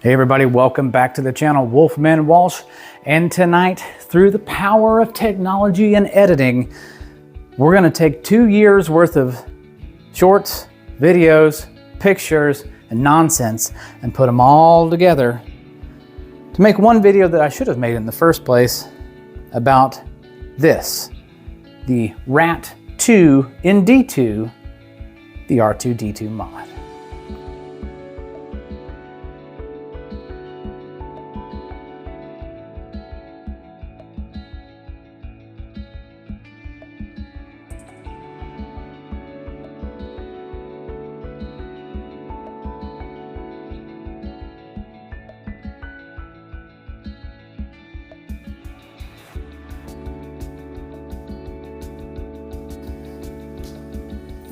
Hey everybody, welcome back to the channel, Wolfman Walsh. And tonight, through the power of technology and editing, we're gonna take 2 years worth of shorts, videos, pictures, and nonsense and put them all together to make one video that I should have made in the first place about this, the R2D2 in D2, the R2D2 mod.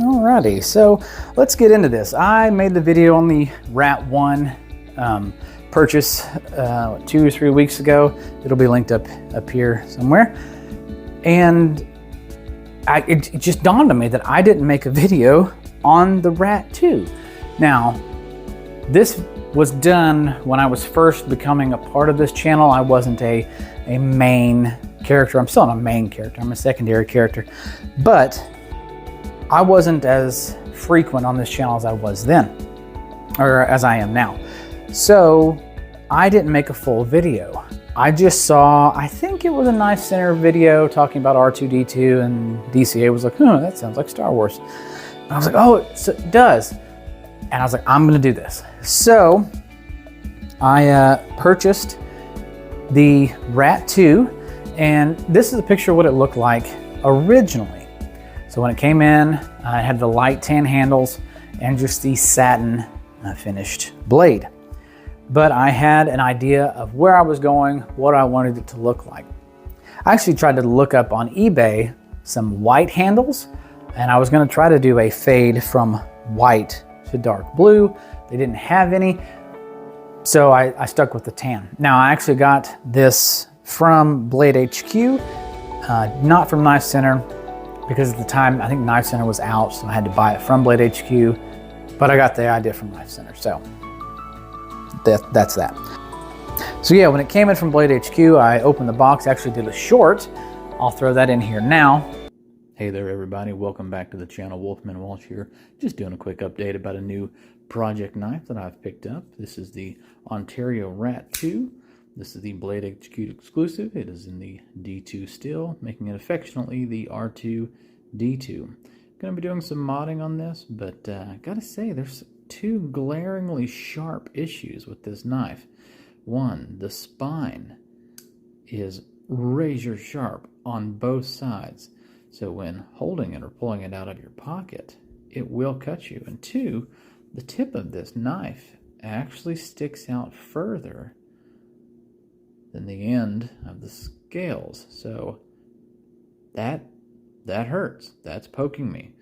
Alrighty, so let's get into this. I made the video on the R2D2 purchase 2 or 3 weeks ago. It'll be linked up here somewhere. And it just dawned on me that I didn't make a video on the R2D2. Now, this was done when I was first becoming a part of this channel. I wasn't a main character. I'm still not a main character. I'm a secondary character. But I wasn't as frequent on this channel as I was then, or as I am now. So I didn't make a full video. I just saw, I think it was a Knife Center video talking about R2D2, and DCA was like, huh, that sounds like Star Wars. And I was like, oh, it does. And I was like, I'm gonna do this. So I purchased the R2D2, and this is a picture of what it looked like originally. So when it came in, I had the light tan handles and just the satin finished blade. But I had an idea of where I was going, what I wanted it to look like. I actually tried to look up on eBay some white handles, and I was gonna try to do a fade from white to dark blue. They didn't have any, so I stuck with the tan. Now I actually got this from Blade HQ, not from Knife Center, because at the time, I think Knife Center was out, so I had to buy it from Blade HQ, but I got the idea from Knife Center, so that's that. So yeah, when it came in from Blade HQ, I opened the box, actually did a short. I'll throw that in here now. Hey there everybody, welcome back to the channel, Wolfman Walsh here. Just doing a quick update about a new project knife that I've picked up. This is the Ontario R2D2. This is the Blade HQ exclusive. It is in the D2 steel, making it affectionately the R2D2. Going to be doing some modding on this, but I gotta say, there's 2 glaringly sharp issues with this knife. One, the spine is razor sharp on both sides, so when holding it or pulling it out of your pocket, it will cut you. And 2, the tip of this knife actually sticks out further than the end of the scales, so that hurts. That's poking me.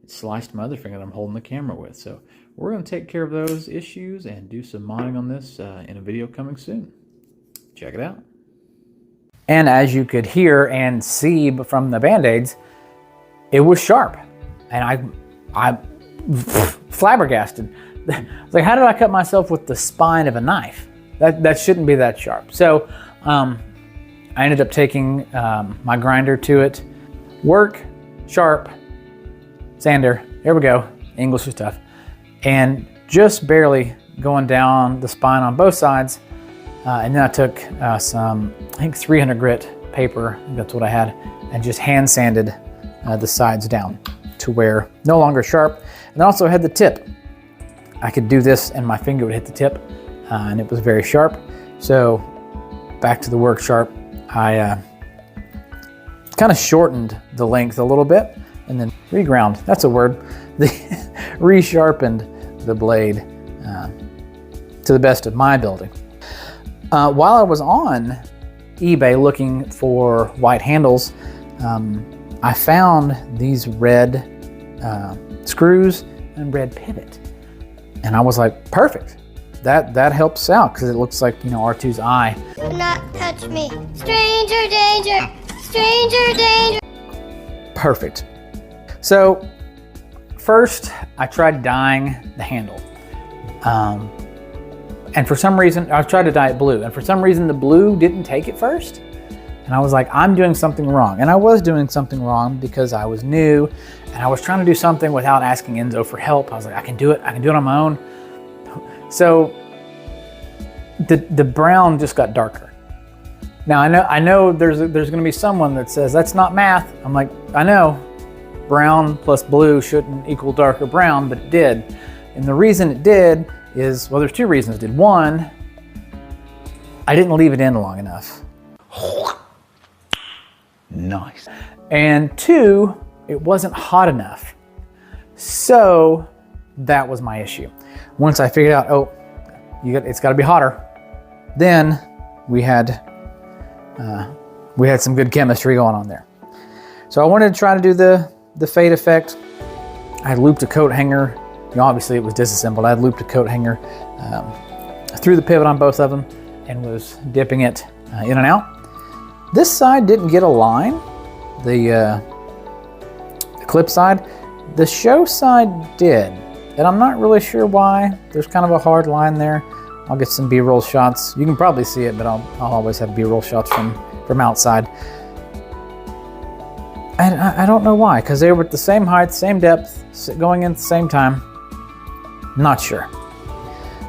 It sliced my other finger that I'm holding the camera with. So we're going to take care of those issues and do some modding on this in a video coming soon. Check it out. And as you could hear and see from the band-aids, it was sharp, and I flabbergasted. I was like, how did I cut myself with the spine of a knife? That shouldn't be that sharp. So I ended up taking my grinder to it. Work, sharp, sander, there we go, English is tough. And just barely going down the spine on both sides. And then I took some, I think 300 grit paper, that's what I had, and just hand sanded the sides down to where no longer sharp. And I also had the tip. I could do this and my finger would hit the tip. And it was very sharp. So back to the work sharp, I kind of shortened the length a little bit and then reground, that's a word, resharpened the blade to the best of my ability. While I was on eBay looking for white handles, I found these red screws and red pivot. And I was like, perfect. That helps out because it looks like, you know, R2's eye. Do not touch me. Stranger danger. Stranger danger. Perfect. So first I tried dyeing the handle. And for some reason, I tried to dye it blue, and for some reason the blue didn't take it first. And I was like, I'm doing something wrong. And I was doing something wrong because I was new and I was trying to do something without asking Enzo for help. I was like, I can do it on my own. So the brown just got darker. Now I know there's gonna be someone that says, that's not math. I'm like, I know, brown plus blue shouldn't equal darker brown, but it did. And the reason it did is, well, there's two reasons it did. One, I didn't leave it in long enough. Nice. And two, it wasn't hot enough. So that was my issue. Once I figured out, oh, it's got to be hotter, then we had some good chemistry going on there. So I wanted to try to do the fade effect. I had looped a coat hanger. You know, obviously it was disassembled. I had looped a coat hanger through the pivot on both of them and was dipping it in and out. This side didn't get a line, the clip side. The show side did, and I'm not really sure why. There's kind of a hard line there. I'll get some B-roll shots. You can probably see it, but I'll always have B-roll shots from outside. And I don't know why, because they were at the same height, same depth, going in at the same time. Not sure.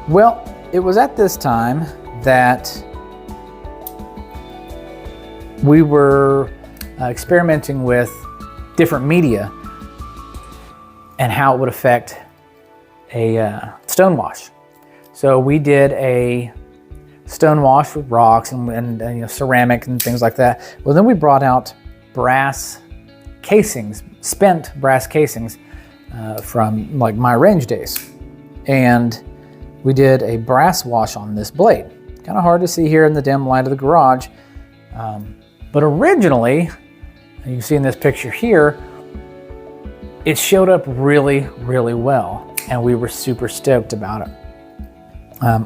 Well, it was at this time that we were experimenting with different media and how it would affect a stone wash. So we did a stone wash with rocks and you know, ceramic and things like that. Well, then we brought out brass casings, spent brass casings from like my range days. And we did a brass wash on this blade. Kind of hard to see here in the dim light of the garage. But originally, you can see in this picture here, it showed up really, really well. And we were super stoked about it.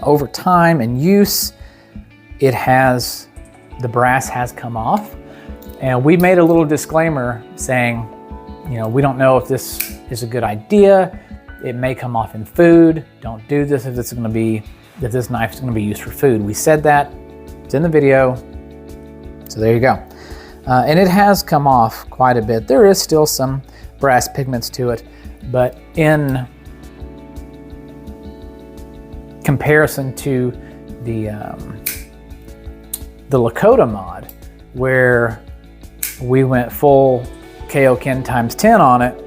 Over time and use, the brass has come off. And we made a little disclaimer saying, you know, we don't know if this is a good idea. It may come off in food. Don't do this if this knife is gonna be used for food. We said that, it's in the video. So there you go. And it has come off quite a bit. There is still some brass pigments to it, but in comparison to the Lakota mod, where we went full Kaioken times 10 on it,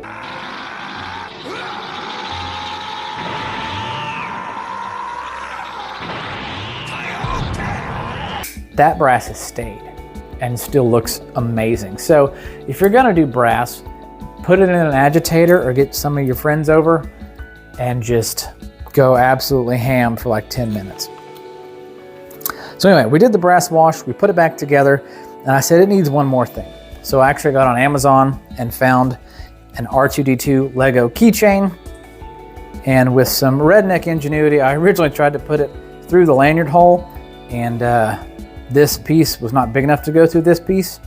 that brass has stayed and still looks amazing. So if you're gonna do brass, put it in an agitator or get some of your friends over and just go absolutely ham for like 10 minutes. So anyway, we did the brass wash, we put it back together, and I said it needs one more thing. So I actually got on Amazon and found an R2D2 Lego keychain, and with some redneck ingenuity, I originally tried to put it through the lanyard hole, and this piece was not big enough to go through this piece.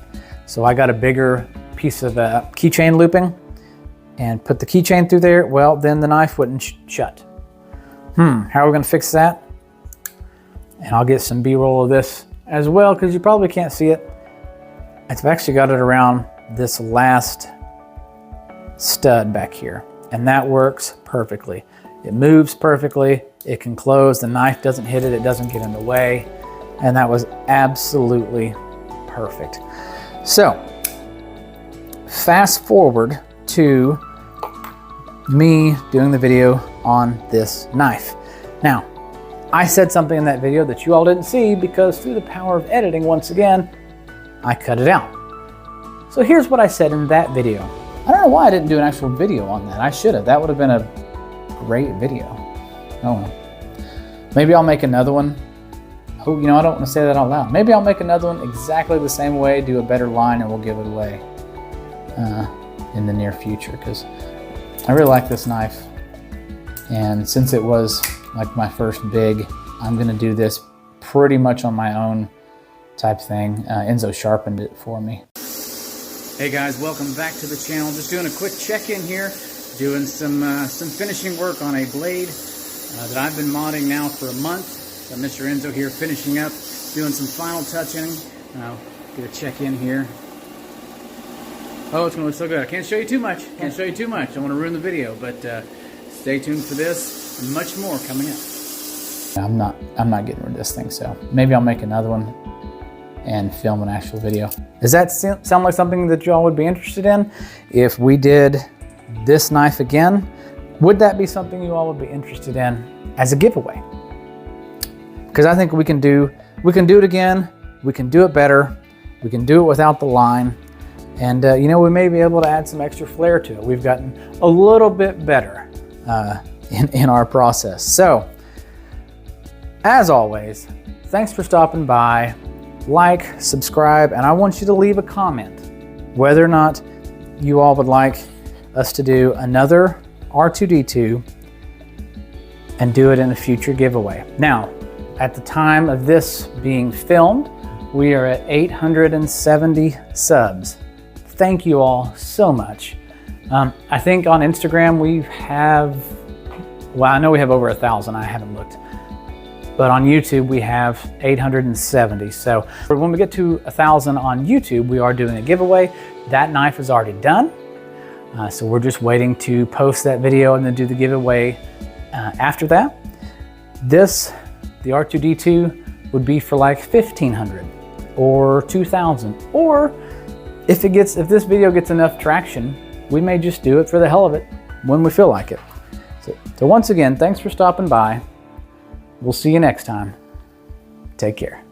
So I got a bigger piece of keychain looping and put the keychain through there. Well, then the knife wouldn't shut. How are we gonna fix that? And I'll get some B-roll of this as well, because you probably can't see it. I've actually got it around this last stud back here, and that works perfectly. It moves perfectly, it can close, the knife doesn't hit it, it doesn't get in the way, and that was absolutely perfect. So, fast forward to me doing the video on this knife. Now, I said something in that video that you all didn't see because through the power of editing, once again, I cut it out. So here's what I said in that video. I don't know why I didn't do an actual video on that. I should have. That would have been a great video. Oh well. Maybe I'll make another one. Oh, you know, I don't want to say that out loud. Maybe I'll make another one exactly the same way, do a better line, and we'll give it away in the near future, because I really like this knife. And since it was like my first big, I'm gonna do this pretty much on my own type thing. Enzo sharpened it for me. Hey guys, welcome back to the channel. Just doing a quick check-in here, doing some finishing work on a blade that I've been modding now for a month. Got Mr. Enzo here finishing up, doing some final touching. I'll get a check in here. Oh, it's going to look so good. I can't show you too much. Can't show you too much. I don't want to ruin the video, but stay tuned for this and much more coming up. I'm not getting rid of this thing, so maybe I'll make another one and film an actual video. Does that sound like something that y'all would be interested in? If we did this knife again, would that be something you all would be interested in as a giveaway? Because I think we can do it again. We can do it better. We can do it without the line. And you know, we may be able to add some extra flair to it. We've gotten a little bit better in our process. So, as always, thanks for stopping by. Like, subscribe, and I want you to leave a comment whether or not you all would like us to do another R2D2 and do it in a future giveaway. Now, at the time of this being filmed, we are at 870 subs. Thank you all so much. I think on Instagram we have, well, I know we have over 1,000, I haven't looked. But on YouTube we have 870. So when we get to 1,000 on YouTube, we are doing a giveaway. That knife is already done. So we're just waiting to post that video and then do the giveaway after that. The R2D2 would be for like 1,500 or 2,000, or if this video gets enough traction, we may just do it for the hell of it when we feel like it. So once again, thanks for stopping by. We'll see you next time. Take care.